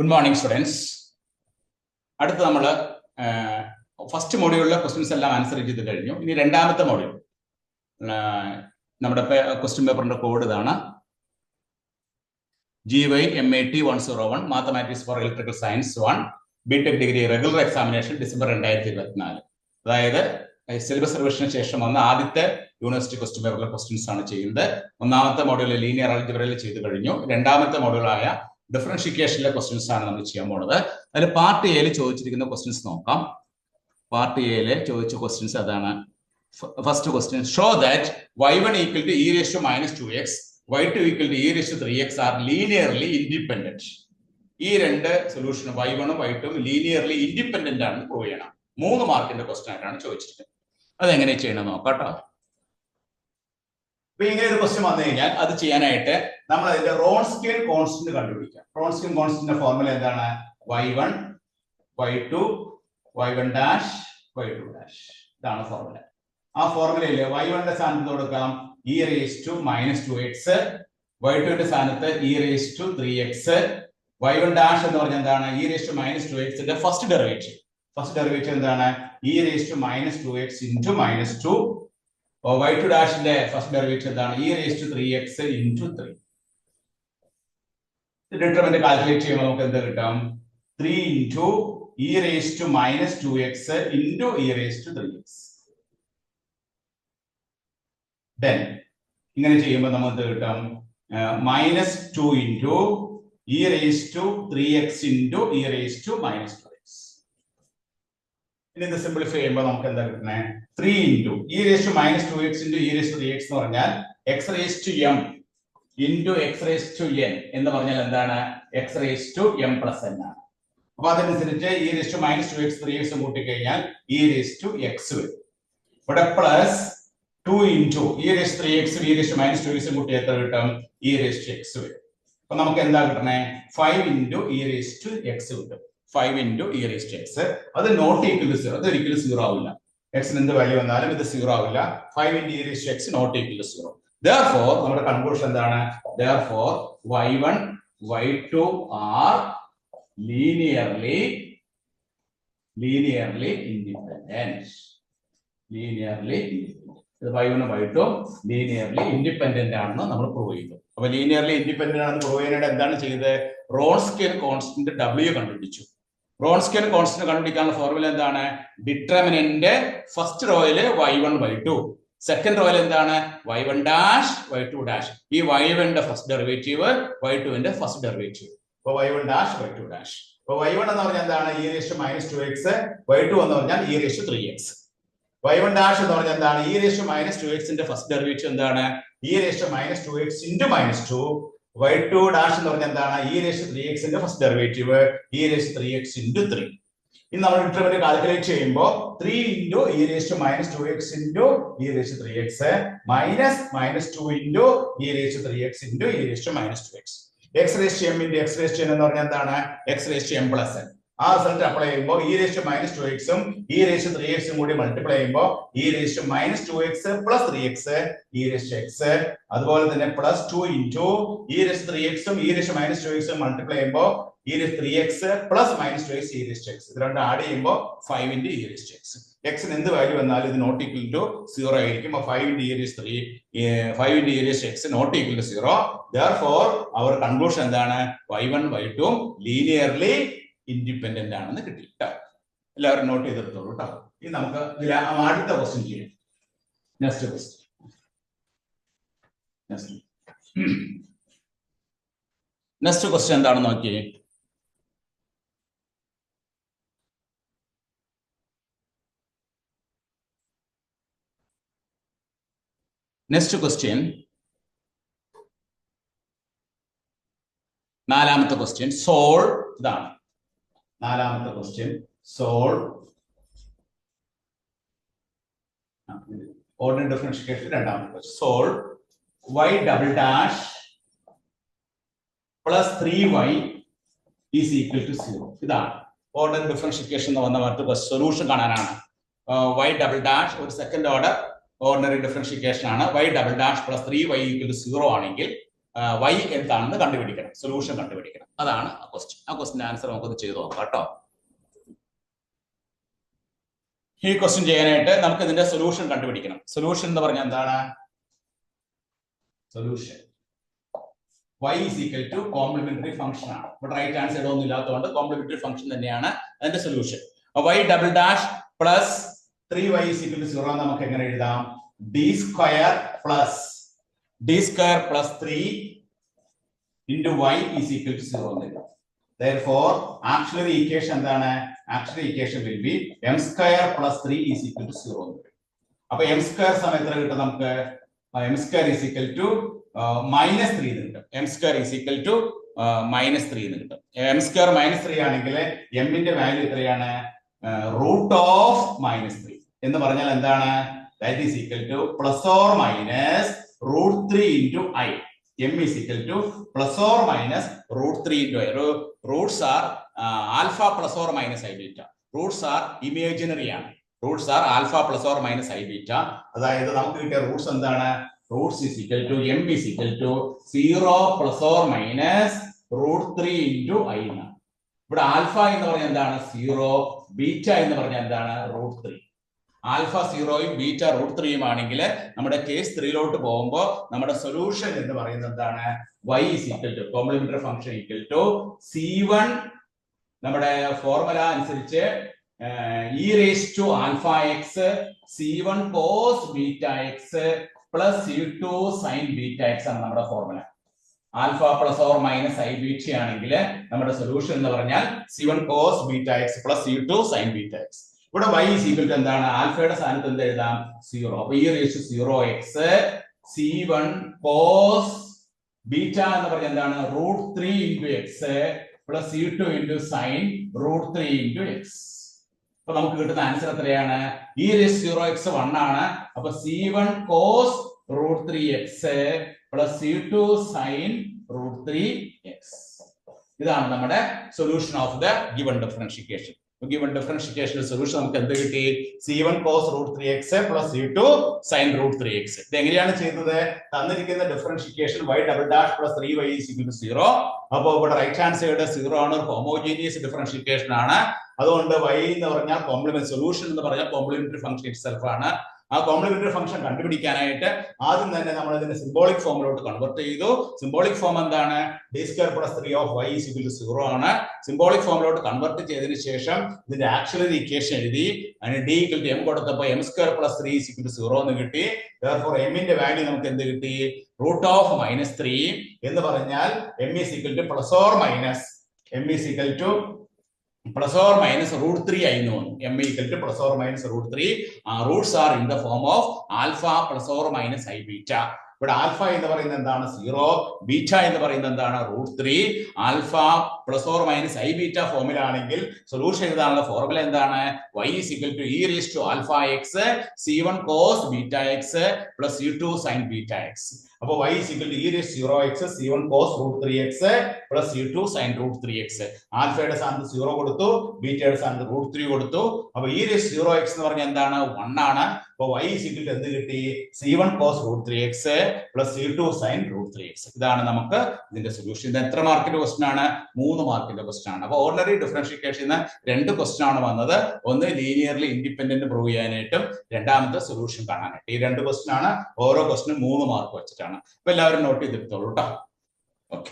Good morning, students. അടുത്ത നമ്മൾ first മോഡ്യൂളിലെ questions എല്ലാം ആൻസർ ചെയ്ത് കഴിഞ്ഞു. ഇനി രണ്ടാമത്തെ മോഡ്യൂൾ നമ്മുടെ ക്വസ്റ്റ്യൻ പേപ്പറിന്റെ കോഡ് ഇതാണ്. GYMAT101 mathematics for electrical science 1 BTech degree regular examination December 2024. അതായത് സിലബസ് റിവിഷന് ശേഷം വന്ന ആദ്യത്തെ യൂണിവേഴ്സിറ്റി ക്വസ്റ്റ്യൻ പേപ്പറിലെ ക്വസ്റ്റ്യൻസ് ആണ് ചെയ്യുന്നത്. ഒന്നാമത്തെ മോഡ്യൂളിൽ ലീനിയർ ആൾജിബ്രയിൽ ചെയ്തു കഴിഞ്ഞു. രണ്ടാമത്തെ മോഡ്യൂളായ ഡിഫറൻഷിയേഷനിലെ ക്വസ്റ്റ്യൻസ് ആണ് നമ്മൾ ചെയ്യാൻ പോകുന്നത്. അതിൽ പാർട്ട് എയിൽ ചോദിച്ചിരിക്കുന്ന ക്വസ്റ്റ്യൻസ് നോക്കാം. പാർട്ട് എയിൽ ചോദിച്ച ക്വസ്റ്റ്യൻസ് അതാണ്. First question, show that y1 equal to e raised to minus 2x, y2 equal to e raised to 3x are linearly independent. ഈ രണ്ട് സൊല്യൂഷൻ y1 ഉം y2 ഉം ലീനിയർലി ഇൻഡിപെൻഡന്റ് ആണെന്ന് പ്രൂവ് ചെയ്യണം. 3 മാർക്കിന്റെ ക്വസ്റ്റ്യൻ ആയിട്ടാണ് ചോദിച്ചിരിക്കുന്നത്. അതെങ്ങനെ ചെയ്യണം നോക്കാം കേട്ടോ. അപ്പൊ ഇങ്ങനെ ഒരു ക്വസ്റ്റ്യൻ വന്നു കഴിഞ്ഞാൽ അത് ചെയ്യാനായിട്ട് നമ്മൾ അതിന്റെ റോൺസ്കിയൻ കോൺസ്റ്റന്റ് കണ്ടുപിടിക്കാം. റോൺസ്കിയൻ കോൺസ്റ്റന്റിന്റെ ഫോർമുല എന്താണ്? y1 y2 y1 dash y2 dash. ഇതാണ് ഫോർമുല. ആ ഫോർമുലയില് y1ന്റെ സ്ഥാനത്ത് കൊടുക്കാം e raised to minus 2x, y2ന്റെ സ്ഥാനത്ത് e raised to 3x, y1 dash എന്ന് പറഞ്ഞാൽ എന്താണ്? e raised to minus 2x ന്റെ ഫസ്റ്റ് ഡെറിവേറ്റീവ്. ഫസ്റ്റ് ഡെറിവേറ്റീവ് എന്താണ്? e raised to minus 2x into minus 2. y2 ഡാഷിന്റെ ഫസ്റ്റ് ഡെറിവേറ്റീവ് എന്താണ്? e raised to 3x into 3. Determinant calculate ചെയ്യുമ്പോൾ നമുക്ക് എന്ത് കിട്ടും? 3 into e raised to minus 2x into e raised to 3x. Then ഇങ്ങനെ ചെയ്യുമ്പോൾ നമുക്ക് കിട്ടും minus 2 into e raised to 3x into e raised to minus 2x. ഇനി ഇത് സിംപ്ലിഫൈ ചെയ്യുമ്പോൾ നമുക്ക് എന്താ കിട്ടുന്നത്? 3 into e raised to minus 2x into e raised to 3x എന്ന് പറഞ്ഞാൽ x raised to m into x raised to n എന്ന് പറഞ്ഞാൽ എന്താണ്? x raised to m plus n ആണ്. അപ്പൊ അതനുസരിച്ച് e raised to minus 2x 3x കൂട്ടിക്കഴിഞ്ഞാൽ e raised to x വരും. ഇവിടെ plus 2 into e raised to 3x e raised to minus 2x കൂട്ടി എത്ര കിട്ടും? e raised to x വരും. അപ്പൊ നമുക്ക് എന്താ കിട്ടണേ? 5 into e raised to x കിട്ടും. 5 into e raised to x. അത് നോട്ട് ഈക്വൽ ടു 0. അത് ഒരിക്കലും 0 ആവില്ല. x ന് എന്ത് വാല്യൂ വന്നാലും ഇത് 0 ആവില്ല. 5 into e raised to x not equal to 0. Therefore നമ്മുടെ കൺക്ലൂഷൻ എന്താണ്? Therefore y1 y2 are linearly independent. y1 y2 linearly independent ആണെന്ന് നമ്മൾ പ്രൂവ് ചെയ്തു. അപ്പൊ ലീനിയർലി ഇൻഡിപെൻഡന്റ് ആണെന്ന് പ്രൂവ് ചെയ്യാനായിട്ട് എന്താണ് ചെയ്തത്? റോൺസ്കിയൻ കോൺസ്റ്റന്റ് w കണ്ടുപിടിച്ചു. റോൺസ്കിയൻ കോൺസ്റ്റന്റ് കണ്ടുപിടിക്കാനുള്ള ഫോർമുല എന്താണ്? ഡിറ്റർമിനന്റ് ഫസ്റ്റ് റോയില് y1 y2, സെക്കൻഡ് റോയിൽ എന്താണ്? y1 dash y2 dash. ഈ y1ന്റെ ഫസ്റ്റ് ഡെറിവേറ്റീവ് y2ന്റെ ഫസ്റ്റ് ഡെറിവേറ്റീവ്. അപ്പൊ y1 ഡാഷ് y2 ഡാഷ്. അപ്പൊ y1 എന്ന് പറഞ്ഞാൽ എന്താണ്? e raised to minus 2x, y2 എന്ന് പറഞ്ഞാൽ e raised to 3x. y1 dash എന്ന് പറഞ്ഞാൽ എന്താണ്? e raised to minus 2x ന്റെ ഫസ്റ്റ് ഡെറിവേറ്റീവ് എന്താണ്? e raised to minus 2x into minus 2. y2 dash എന്ന് പറഞ്ഞാൽ എന്താണ്? e raised to 3x ന്റെ first derivative e raised to 3x into 3. ഇനി നമ്മൾ ഡിറ്റർമിനന്റ് കാൽക്കുലേറ്റ് ചെയ്യുമ്പോൾ 3 into e raised to minus 2x into e raised to 3x minus 2 into e raised to 3x into e raised to minus 2x. x raised to m into x raised to n എന്ന് പറഞ്ഞാൽ എന്താണ്? x raised to m plus n. ആ result apply ചെയ്യുമ്പോൾ e raised to minus 2x ഉം e raised to 3x ഉം കൂടി multiply ചെയ്യുമ്പോൾ e raised to minus 2x plus 3x e raised to x. അതുപോലെ തന്നെ plus 2 into e raised to 3x ഉം e raised to minus 2x ഉം multiply ചെയ്യുമ്പോൾ e raised to 3x plus minus 2x e raised to x. ഇത് രണ്ടും add ചെയ്യുമ്പോൾ 5 into e raised to x. x ന് എന്ത് വാല്യൂ വന്നാലും ഇത് നോട്ട് ഈക്വൽ ടു 0 ആയിരിക്കും. 5 into e raised to 5 into e raised to x not equal to 0. Therefore our conclusion എന്താണ്? y1 y2 linearly independent ആണെന്ന് കിട്ടി. എല്ലാവരും നോട്ട് ചെയ്തെടുത്തോളൂ കേട്ടോ. ഇനി നമുക്ക് അടുത്ത ക്വസ്റ്റ്യൻ ചെയ്യാം. നെക്സ്റ്റ് ക്വസ്റ്റ്യൻ എന്താണെന്ന് നോക്കിയേ. നെക്സ്റ്റ് ക്വസ്റ്റ്യൻ, നാലാമത്തെ ക്വസ്റ്റ്യൻ സോൾവ്. ഇതാണ് നാലാമത്തെ ക്വസ്റ്റ്യൻ. Solve ordinary differentiation. രണ്ടാമത്തെ question solve y double dash plus 3y is equal to 0. ഇതാണ് ഓർഡിനറി ഡിഫറൻഷിയേഷൻ എന്ന് വന്ന മറ്റൊരു സൊല്യൂഷൻ കാണാനാണ്. y ഡബിൾ ഡാഷ് ഒരു സെക്കൻഡ് ഓർഡർ ഓർഡിനറി ഡിഫറൻഷിയേഷൻ ആണ്. y double dash plus 3y equal to 0 ആണെങ്കിൽ y എന്താണെന്ന് കണ്ടുപിടിക്കണം, സൊല്യൂഷൻ കണ്ടുപിടിക്കണം. അതാണ് ആ ക്വസ്റ്റ്യൻ. ആ ക്വസ്റ്റ്യൻ ആൻസർ നമുക്കൊന്ന് ചെയ്ത് നോക്കാം കേട്ടോ. ഈ ക്വസ്റ്റ്യൻ ചെയ്യാനായിട്ട് നമുക്ക് ഇതിന്റെ സൊല്യൂഷൻ കണ്ടുപിടിക്കണം. സൊല്യൂഷൻ എന്ന് പറഞ്ഞാൽ എന്താണ്? Solution y is equal to complementary function ആണ്. ഇവിടെ റൈറ്റ് ഹാൻഡ് സൈഡ് ഒന്നും ഇല്ലാത്തതുകൊണ്ട് കോംപ്ലിമെന്ററി ഫംഗ്ഷൻ തന്നെയാണ് അതിന്റെ solution. y double dash plus 3y is equal to 0 നമുക്ക് എങ്ങനെ എഴുതാം? d square plus 3 into y is equal to 0 എന്ന് എഴുതാം. Therefore, actually the equation എന്താണ്? Actually equation will be m square plus 3 is equal to 0 എന്ന് വരും. അപ്പൊ m square സമയം എത്ര കിട്ടും നമുക്ക്? m square is equal to minus 3 എന്ന് കിട്ടും. m square is equal to minus 3 എന്ന് കിട്ടും. m square minus 3 ആണെങ്കിൽ m ന്റെ വാല്യൂ എത്രയാണ്? റൂട്ട് ഓഫ് മൈനസ് 3 എന്ന് പറഞ്ഞാൽ എന്താണ്? That is equal to plus or minus root 3 into i. m is equal to plus or minus root 3 into i. Roots are alpha plus or minus I beta. Roots are imaginary ആണ്. Roots are alpha plus or minus I beta. അതായത് നമുക്ക് കിട്ടിയ Roots എന്താണ്? Roots is equal to m is equal to 0 plus or minus root 3 into i എന്നാണ്. ഇവിടെ alpha എന്ന് പറഞ്ഞാൽ എന്താണ്? 0. ബീറ്റ എന്ന് പറഞ്ഞാൽ എന്താണ്? റൂട്ട് 3. ആൽഫ 0യും ബീറ്റ റൂട്ട് 3യും ആണെങ്കിൽ നമ്മുടെ കേസ് 3ലോട്ട് പോകുമ്പോൾ നമ്മുടെ സൊല്യൂഷൻ എന്ന് പറയുന്നത് എന്താണ്? y is equal to complementary function equal to c1 നമ്മുടെ ഫോർമുല അനുസരിച്ച് e raised to alpha x c1 cos beta x plus c2 sin beta x ആണ് നമ്മുടെ formula. Alpha plus or minus I beta ആണെങ്കിൽ നമ്മുടെ solution എന്ന് പറഞ്ഞാൽ c1 cos beta x plus c2 sin beta x. ഇവിടെ y is equal to എന്താണ്? ആൽഫയുടെ സ്ഥാനത്ത് എന്ത് എഴുതാം? 0. അപ്പൊ e raised to 0x c1 cos beta എന്ന് പറഞ്ഞാൽ എന്താണ്? Root 3 into x plus c2 into sin root 3 into x. അപ്പൊ നമുക്ക് കിട്ടുന്ന ആൻസർ എത്രയാണ്? e raised to 0x 1 ആണ്. അപ്പൊ c1 cos root 3x plus c2 sin root 3x. ഇതാണ് നമ്മുടെ solution of the given differentiation. Given differentiation solution നമുക്ക് എന്ത് കിട്ടി? c1 cos root 3x plus c2 sin root 3x. ഇത് എങ്ങനെയാണ് ചെയ്തത്? തന്നിരിക്കുന്ന differentiation y double dash plus 3y is equal to 0. അപ്പോൾ ഇവിടെ റൈറ്റ് ഹാൻഡ് സൈഡ് 0 ആണ്, ഒരു ഹോമോജീനിയസ് ഡിഫറൻഷിയേഷൻ ആണ്. അതുകൊണ്ട് y എന്ന് പറഞ്ഞാൽ കോംപ്ലിമെന്റ് സൊല്യൂഷൻ എന്ന് പറഞ്ഞാൽ കോംപ്ലിമെന്ററി ഫംഗ്ഷൻ ഇറ്റ്സെൽഫ് ആണ്. ആ കോംപ്ലിമെന്ററി ഫംഗ്ഷൻ കണ്ടുപിടിക്കാനായിട്ട് ആദ്യം തന്നെ നമ്മൾ ഇതിനെ സിംബോളിക് ഫോമിലോട്ട് കൺവെർട്ട് ചെയ്തു. സിംബോളിക് ഫോം എന്താണ്? d square plus 3 of y is equal to 0 ആണ്. സിംബോളിക് ഫോമിലോട്ട് കൺവെർട്ട് ചെയ്തതിനു ശേഷം ഇതിന്റെ ആക്ച്വൽ ഇക്വേഷൻ എഴുതി. അതിന് d equal to m കൊടുത്തപ്പോൾ m square plus 3 is equal to 0 എന്ന് കിട്ടി. Therefore m ന്റെ വാല്യൂ നമുക്ക് എന്ത് കിട്ടി? റൂട്ട് ഓഫ് മൈനസ് 3 എന്ന് പറഞ്ഞാൽ m is equal to plus or minus m is equal to plus or minus root 3 I know. m equal to plus or minus root 3. Roots are in the form of alpha plus or minus I beta. But alpha in the പറയുന്നത് 0, beta in the പറയുന്നത് root 3. Alpha plus or minus I beta formula ആണെങ്കിൽ solution എന്താണ്? Formula എന്താണ്? y is equal to e raised to alpha x c1 cos beta x plus c2 sin beta x. അപ്പോൾ y is equal to e raised to 0x c1 cos root 3x plus c2 sin root 3x. ആൽഫയുടെ സ്ഥാനത്ത് 0 കൊടുത്തു, ബീറ്റയുടെ സ്ഥാനത്ത് root 3 കൊടുത്തു. അപ്പോൾ e raised to 0x എന്ന് പറഞ്ഞാൽ എന്താണ്? 1 ആണ്. അപ്പോൾ y is equal to എന്ത് കിട്ടി? c1 cos root 3x plus c2 sin root 3x. ഇതാണ് നമുക്ക് ഇതിന്റെ സൊല്യൂഷൻ. ഇത് എത്ര മാർക്കിന്റെ ക്വസ്റ്റ്യൻ ആണ്? 3 മാർക്കിന്റെ ക്വസ്റ്റ്യൻ ആണ്. അപ്പോൾ ഓർഡിനറി ഡിഫറൻഷിയേഷന് 2 ക്വസ്റ്റ്യൻ ആണ് വന്നത്. ഒന്ന് ലീനിയർലി ഇൻഡിപെൻഡന്റ് പ്രൂവ് ചെയ്യാനായിട്ടും രണ്ടാമത്തെ സൊല്യൂഷൻ കാണാനായിട്ട്. ഈ 2 ക്വസ്റ്റ്യൻ ആണ്. ഓരോ ക്വസ്റ്റ്യനും 3 മാർക്ക് വെച്ചിട്ടാണ്. അപ്പൊ എല്ലാവരും നോട്ട് ചെയ്തെടുത്തോളൂ കേട്ടോ. ഓക്കെ.